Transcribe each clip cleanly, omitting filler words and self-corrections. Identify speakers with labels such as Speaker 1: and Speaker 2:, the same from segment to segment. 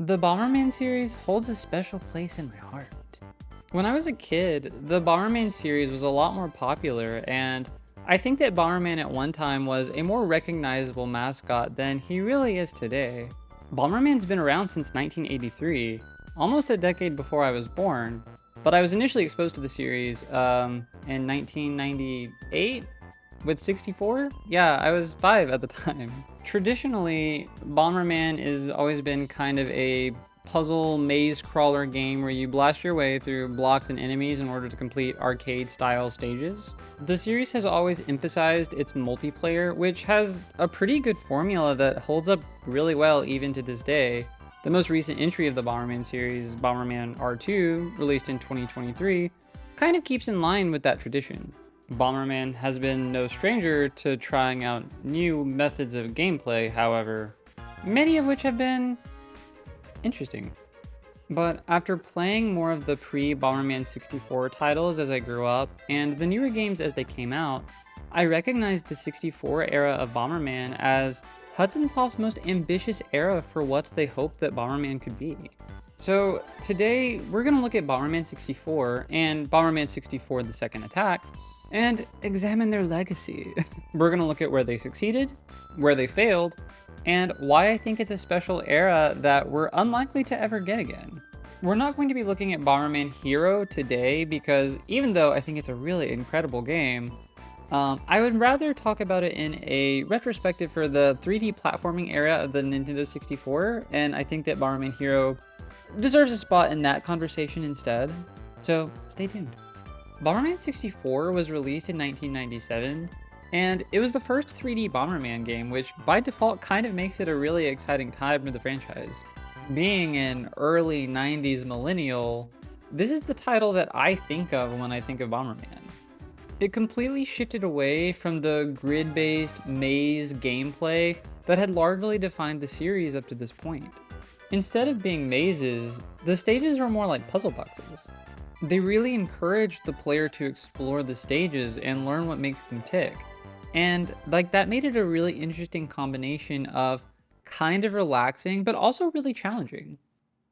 Speaker 1: The Bomberman series holds a special place in my heart. When I was a kid, the Bomberman series was a lot more popular, and I think that Bomberman at one time was a more recognizable mascot than he really is today. Bomberman's been around since 1983, almost a decade before I was born, but I was initially exposed to the series in 1998 with 64? Yeah, I was 5 at the time. Traditionally, Bomberman has always been kind of a puzzle maze crawler game where you blast your way through blocks and enemies in order to complete arcade style stages. The series has always emphasized its multiplayer, which has a pretty good formula that holds up really well even to this day. The most recent entry of the Bomberman series, Bomberman R2, released in 2023, kind of keeps in line with that tradition. Bomberman has been no stranger to trying out new methods of gameplay, however, many of which have been interesting. But after playing more of the pre-Bomberman 64 titles as I grew up, and the newer games as they came out, I recognized the 64 era of Bomberman as Hudson Soft's most ambitious era for what they hoped that Bomberman could be. So today, we're going to look at Bomberman 64 and Bomberman 64 The Second Attack, and examine their legacy. We're going to look at where they succeeded, where they failed, and why I think it's a special era that we're unlikely to ever get again. We're not going to be looking at Bomberman Hero today because even though I think it's a really incredible game, I would rather talk about it in a retrospective for the 3D platforming era of the Nintendo 64, and I think that Bomberman Hero deserves a spot in that conversation instead, so stay tuned. Bomberman 64 was released in 1997, and it was the first 3D Bomberman game, which by default kind of makes it a really exciting time for the franchise. Being an early 90s millennial, this is the title that I think of when I think of Bomberman. It completely shifted away from the grid-based maze gameplay that had largely defined the series up to this point. Instead of being mazes, the stages were more like puzzle boxes. They really encouraged the player to explore the stages and learn what makes them tick. And that made it a really interesting combination of kind of relaxing, but also really challenging.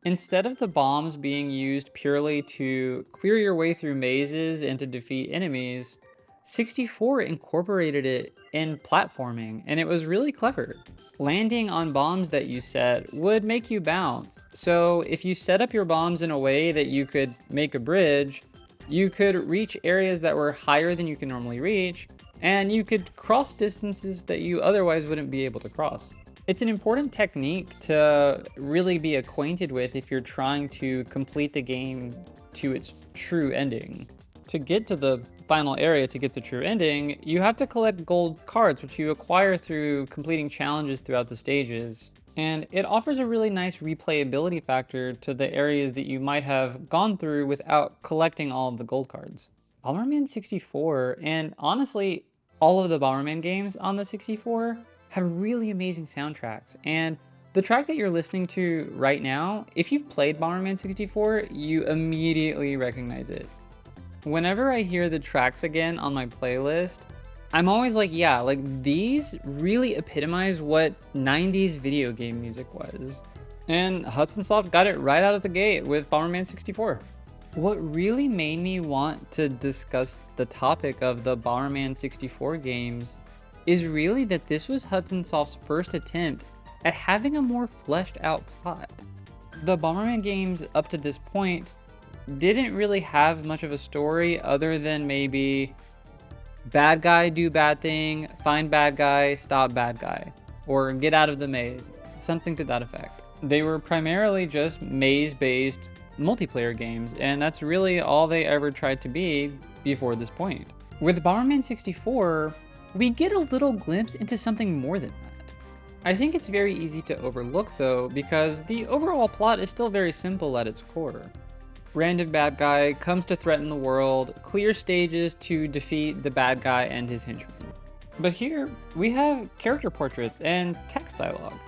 Speaker 1: Instead of the bombs being used purely to clear your way through mazes and to defeat enemies, 64 incorporated it in platforming, and it was really clever. Landing on bombs that you set would make you bounce. So if you set up your bombs in a way that you could make a bridge, you could reach areas that were higher than you can normally reach, and you could cross distances that you otherwise wouldn't be able to cross. It's an important technique to really be acquainted with if you're trying to complete the game to its true ending. To get to the final area to get the true ending, you have to collect gold cards, which you acquire through completing challenges throughout the stages. And it offers a really nice replayability factor to the areas that you might have gone through without collecting all of the gold cards. Bomberman 64, and honestly, all of the Bomberman games on the 64 have really amazing soundtracks. And the track that you're listening to right now, if you've played Bomberman 64, you immediately recognize it. Whenever I hear the tracks again on my playlist, I'm always like, yeah, these really epitomize what 90s video game music was. And Hudson Soft got it right out of the gate with Bomberman 64. What really made me want to discuss the topic of the Bomberman 64 games is really that this was Hudson Soft's first attempt at having a more fleshed out plot. The Bomberman games up to this point didn't really have much of a story other than maybe bad guy do bad thing, find bad guy, stop bad guy, or get out of the maze, something to that effect. They were primarily just maze-based multiplayer games, and that's really all they ever tried to be before this point. With Bomberman 64, we get a little glimpse into something more than that. I think it's very easy to overlook though, because the overall plot is still very simple at its core. Random bad guy comes to threaten the world, clear stages to defeat the bad guy and his henchmen. But here, we have character portraits and text dialogue.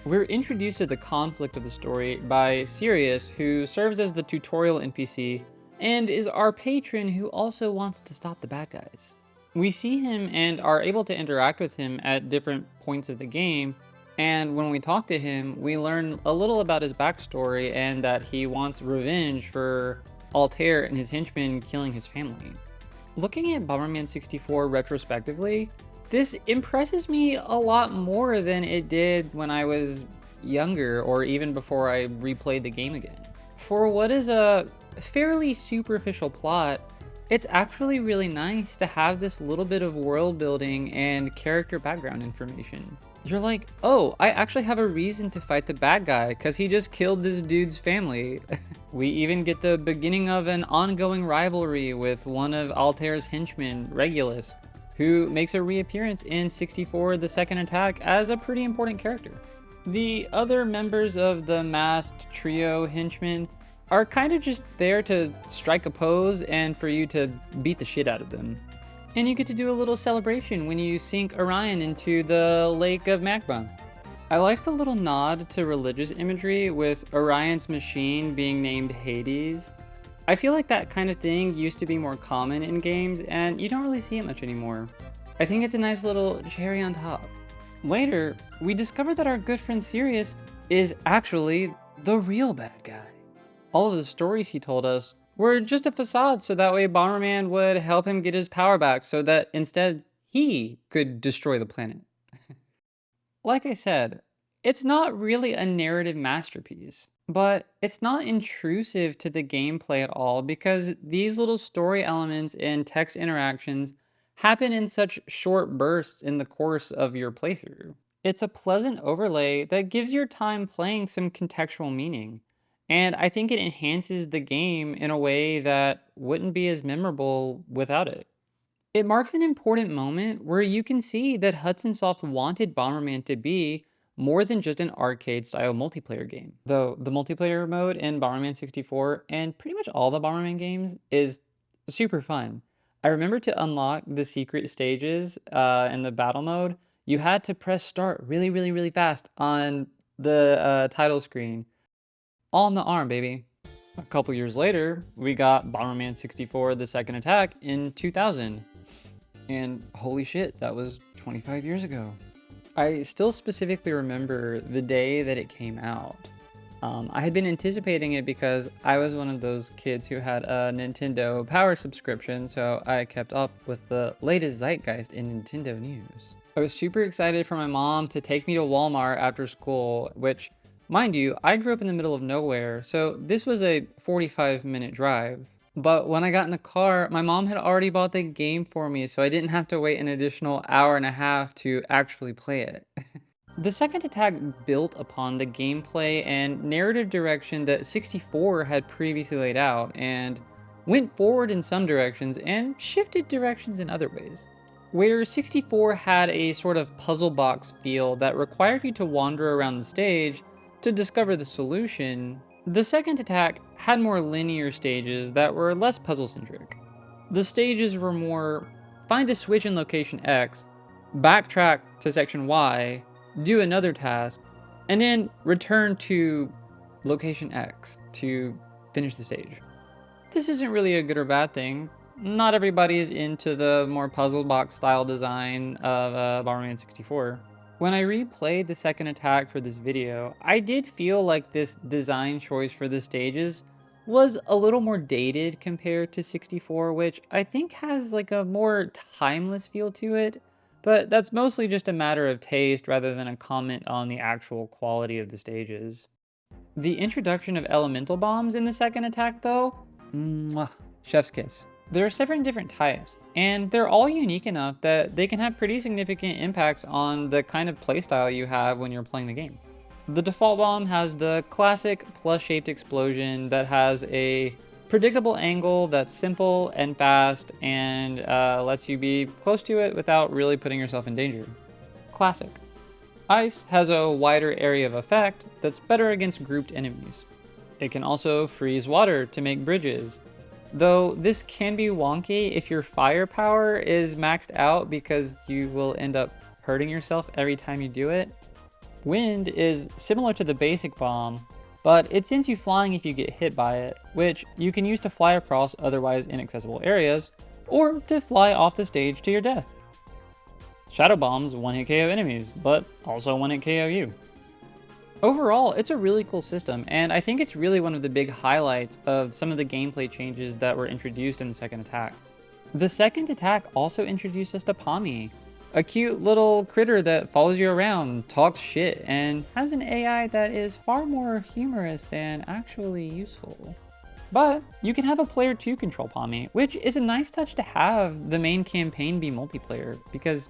Speaker 1: We're introduced to the conflict of the story by Sirius, who serves as the tutorial NPC, and is our patron who also wants to stop the bad guys. We see him and are able to interact with him at different points of the game, And when we talk to him, we learn a little about his backstory and that he wants revenge for Altair and his henchmen killing his family. Looking at Bomberman 64 retrospectively, this impresses me a lot more than it did when I was younger or even before I replayed the game again. For what is a fairly superficial plot, it's actually really nice to have this little bit of world building and character background information. You're like, oh, I actually have a reason to fight the bad guy because he just killed this dude's family. We even get the beginning of an ongoing rivalry with one of Altair's henchmen, Regulus, who makes a reappearance in 64 The Second Attack as a pretty important character. The other members of the masked trio henchmen are kind of just there to strike a pose and for you to beat the shit out of them. And you get to do a little celebration when you sink Orion into the Lake of Magma. I like the little nod to religious imagery with Orion's machine being named Hades. I feel like that kind of thing used to be more common in games and you don't really see it much anymore. I think it's a nice little cherry on top. Later, we discover that our good friend Sirius is actually the real bad guy. All of the stories he told us were just a facade so that way Bomberman would help him get his power back so that instead he could destroy the planet. Like I said, it's not really a narrative masterpiece, but it's not intrusive to the gameplay at all because these little story elements and text interactions happen in such short bursts in the course of your playthrough. It's a pleasant overlay that gives your time playing some contextual meaning. And I think it enhances the game in a way that wouldn't be as memorable without it. It marks an important moment where you can see that Hudson Soft wanted Bomberman to be more than just an arcade-style multiplayer game. Though the multiplayer mode in Bomberman 64 and pretty much all the Bomberman games is super fun. I remember to unlock the secret stages in the battle mode, you had to press start really fast on the title screen. All in the arm, baby. A couple years later, we got Bomberman 64 The Second Attack in 2000. And holy shit, that was 25 years ago. I still specifically remember the day that it came out. I had been anticipating it because I was one of those kids who had a Nintendo Power subscription, so I kept up with the latest zeitgeist in Nintendo news. I was super excited for my mom to take me to Walmart after school, which, mind you, I grew up in the middle of nowhere, so this was a 45-minute drive. But when I got in the car, my mom had already bought the game for me, so I didn't have to wait an additional hour and a half to actually play it. The Second Attack built upon the gameplay and narrative direction that 64 had previously laid out, and went forward in some directions and shifted directions in other ways. Where 64 had a sort of puzzle box feel that required you to wander around the stage to discover the solution, the Second Attack had more linear stages that were less puzzle-centric. The stages were more find a switch in location X, backtrack to section Y, do another task, and then return to location X to finish the stage. This isn't really a good or bad thing. Not everybody is into the more puzzle box style design of Bomberman 64. When I replayed the Second Attack for this video, I did feel like this design choice for the stages was a little more dated compared to 64, which I think has like a more timeless feel to it, but that's mostly just a matter of taste rather than a comment on the actual quality of the stages. The introduction of elemental bombs in the Second Attack though, mwah, chef's kiss. There are 7 different types, and they're all unique enough that they can have pretty significant impacts on the kind of playstyle you have when you're playing the game. The default bomb has the classic plus-shaped explosion that has a predictable angle that's simple and fast and lets you be close to it without really putting yourself in danger. Classic. Ice has a wider area of effect that's better against grouped enemies. It can also freeze water to make bridges, though this can be wonky if your firepower is maxed out because you will end up hurting yourself every time you do it. Wind is similar to the basic bomb, but it sends you flying if you get hit by it, which you can use to fly across otherwise inaccessible areas, or to fly off the stage to your death. Shadow Bombs one-hit KO enemies, but also one-hit KO you. Overall, it's a really cool system, and I think it's really one of the big highlights of some of the gameplay changes that were introduced in the second attack. The second attack also introduced us to Pommy, a cute little critter that follows you around, talks shit, and has an AI that is far more humorous than actually useful. But you can have a player 2 control Pommy, which is a nice touch to have the main campaign be multiplayer, because,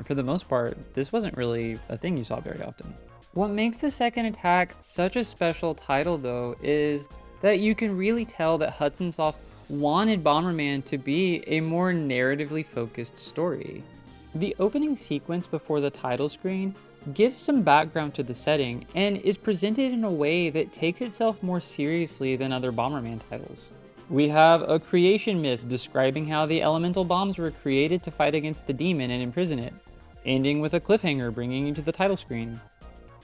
Speaker 1: for the most part, this wasn't really a thing you saw very often. What makes the second attack such a special title, though, is that you can really tell that Hudson Soft wanted Bomberman to be a more narratively focused story. The opening sequence before the title screen gives some background to the setting and is presented in a way that takes itself more seriously than other Bomberman titles. We have a creation myth describing how the elemental bombs were created to fight against the demon and imprison it, ending with a cliffhanger bringing you to the title screen.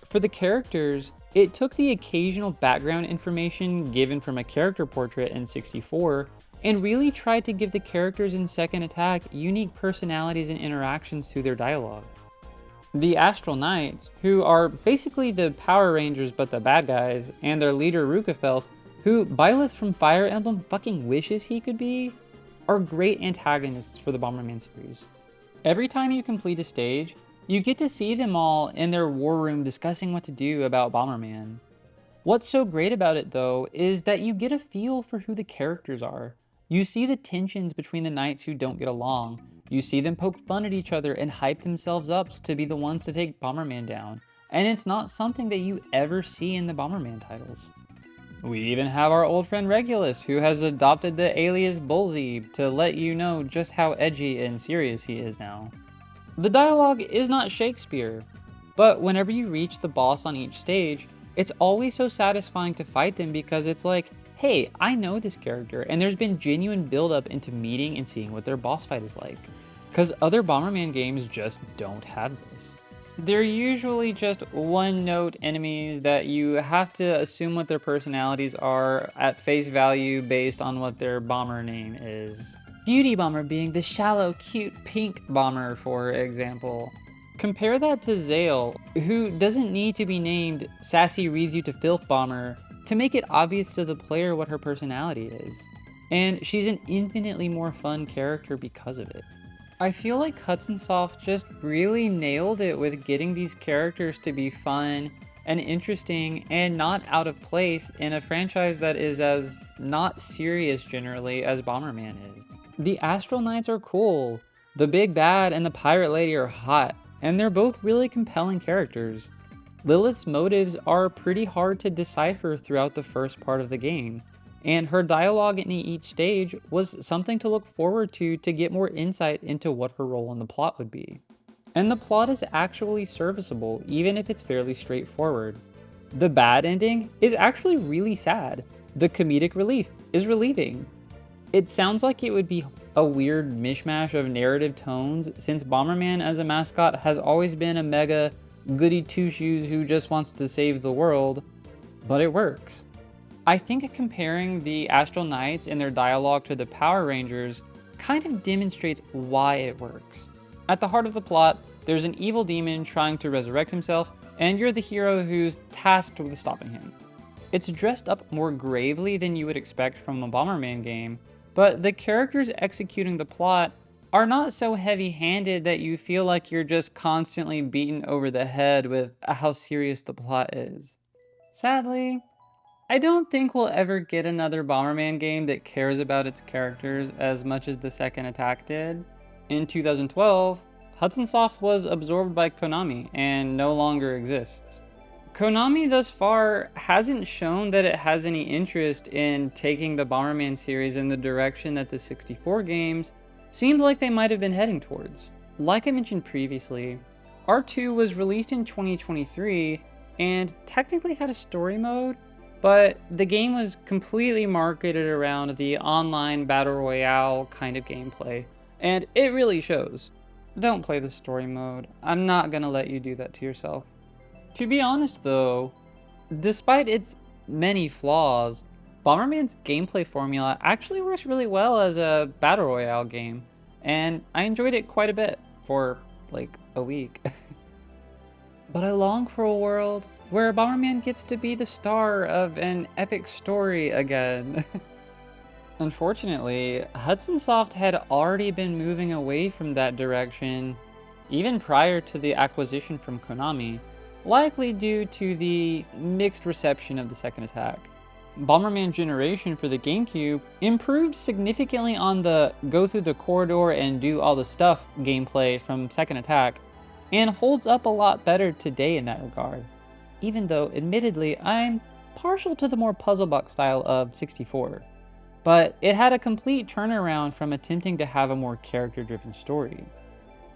Speaker 1: For the characters, it took the occasional background information given from a character portrait in 64 and really tried to give the characters in Second Attack unique personalities and interactions through their dialogue. The Astral Knights, who are basically the Power Rangers but the bad guys, and their leader Rukafelth, who Byleth from Fire Emblem fucking wishes he could be, are great antagonists for the Bomberman series. Every time you complete a stage, you get to see them all in their war room discussing what to do about Bomberman. What's so great about it, though, is that you get a feel for who the characters are. You see the tensions between the knights who don't get along. You see them poke fun at each other and hype themselves up to be the ones to take Bomberman down. And it's not something that you ever see in the Bomberman titles. We even have our old friend Regulus, who has adopted the alias Bullseye to let you know just how edgy and serious he is now. The dialogue is not Shakespeare, but whenever you reach the boss on each stage, it's always so satisfying to fight them because it's like, hey, I know this character, and there's been genuine build-up into meeting and seeing what their boss fight is like. Because other Bomberman games just don't have this. They're usually just one-note enemies that you have to assume what their personalities are at face value based on what their bomber name is. Beauty Bomber being the shallow, cute, pink bomber, for example. Compare that to Zale, who doesn't need to be named Sassy Reads You to Filth Bomber to make it obvious to the player what her personality is. And she's an infinitely more fun character because of it. I feel like Hudson Soft just really nailed it with getting these characters to be fun and interesting and not out of place in a franchise that is as not serious generally as Bomberman is. The Astral Knights are cool, the Big Bad and the Pirate Lady are hot, and they're both really compelling characters. Lilith's motives are pretty hard to decipher throughout the first part of the game, and her dialogue in each stage was something to look forward to get more insight into what her role in the plot would be. And the plot is actually serviceable, even if it's fairly straightforward. The bad ending is actually really sad. The comedic relief is relieving. It sounds like it would be a weird mishmash of narrative tones since Bomberman as a mascot has always been a mega goody two-shoes who just wants to save the world, but it works. I think comparing the Astral Knights and their dialogue to the Power Rangers kind of demonstrates why it works. At the heart of the plot, there's an evil demon trying to resurrect himself, and you're the hero who's tasked with stopping him. It's dressed up more gravely than you would expect from a Bomberman game, but the characters executing the plot are not so heavy-handed that you feel like you're just constantly beaten over the head with how serious the plot is. Sadly, I don't think we'll ever get another Bomberman game that cares about its characters as much as the second attack did. In 2012, Hudson Soft was absorbed by Konami and no longer exists. Konami thus far hasn't shown that it has any interest in taking the Bomberman series in the direction that the 64 games seemed like they might have been heading towards. Like I mentioned previously, R2 was released in 2023 and technically had a story mode, but the game was completely marketed around the online battle royale kind of gameplay, and it really shows. Don't play the story mode. I'm not gonna let you do that to yourself. To be honest though, despite its many flaws, Bomberman's gameplay formula actually works really well as a battle royale game, and I enjoyed it quite a bit for like a week. But I long for a world where Bomberman gets to be the star of an epic story again. Unfortunately, Hudson Soft had already been moving away from that direction even prior to the acquisition from Konami, likely due to the mixed reception of the second attack. Bomberman Generation for the GameCube improved significantly on the go through the corridor and do all the stuff gameplay from second attack, and holds up a lot better today in that regard, even though admittedly I'm partial to the more puzzle box style of 64. But it had a complete turnaround from attempting to have a more character-driven story.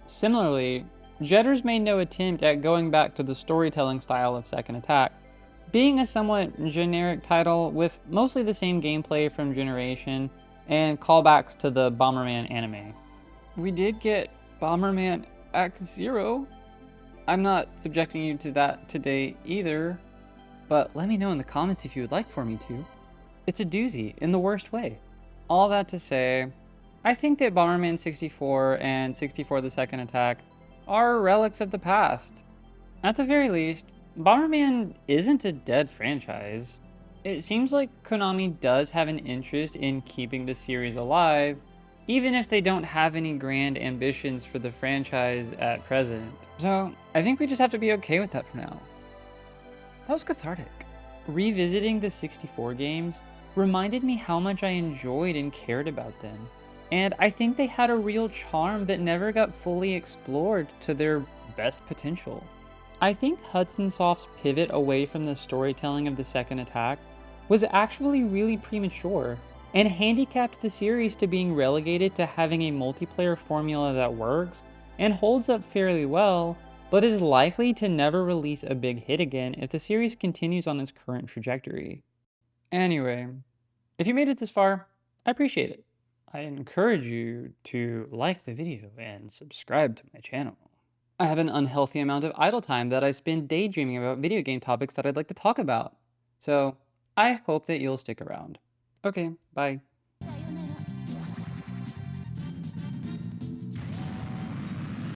Speaker 1: Similarly, Jetters made no attempt at going back to the storytelling style of Second Attack, being a somewhat generic title with mostly the same gameplay from Generation and callbacks to the Bomberman anime. We did get Bomberman Act Zero. I'm not subjecting you to that today either, but let me know in the comments if you would like for me to. It's a doozy in the worst way. All that to say, I think that Bomberman 64 and 64 the Second Attack are relics of the past. At the very least, Bomberman isn't a dead franchise. It seems like Konami does have an interest in keeping the series alive, even if they don't have any grand ambitions for the franchise at present. So I think we just have to be okay with that for now. That was cathartic. Revisiting the 64 games reminded me how much I enjoyed and cared about them. And I think they had a real charm that never got fully explored to their best potential. I think Hudson Soft's pivot away from the storytelling of the second attack was actually really premature and handicapped the series to being relegated to having a multiplayer formula that works and holds up fairly well, but is likely to never release a big hit again if the series continues on its current trajectory. Anyway, if you made it this far, I appreciate it. I encourage you to like the video and subscribe to my channel. I have an unhealthy amount of idle time that I spend daydreaming about video game topics that I'd like to talk about. So I hope that you'll stick around. Okay, bye.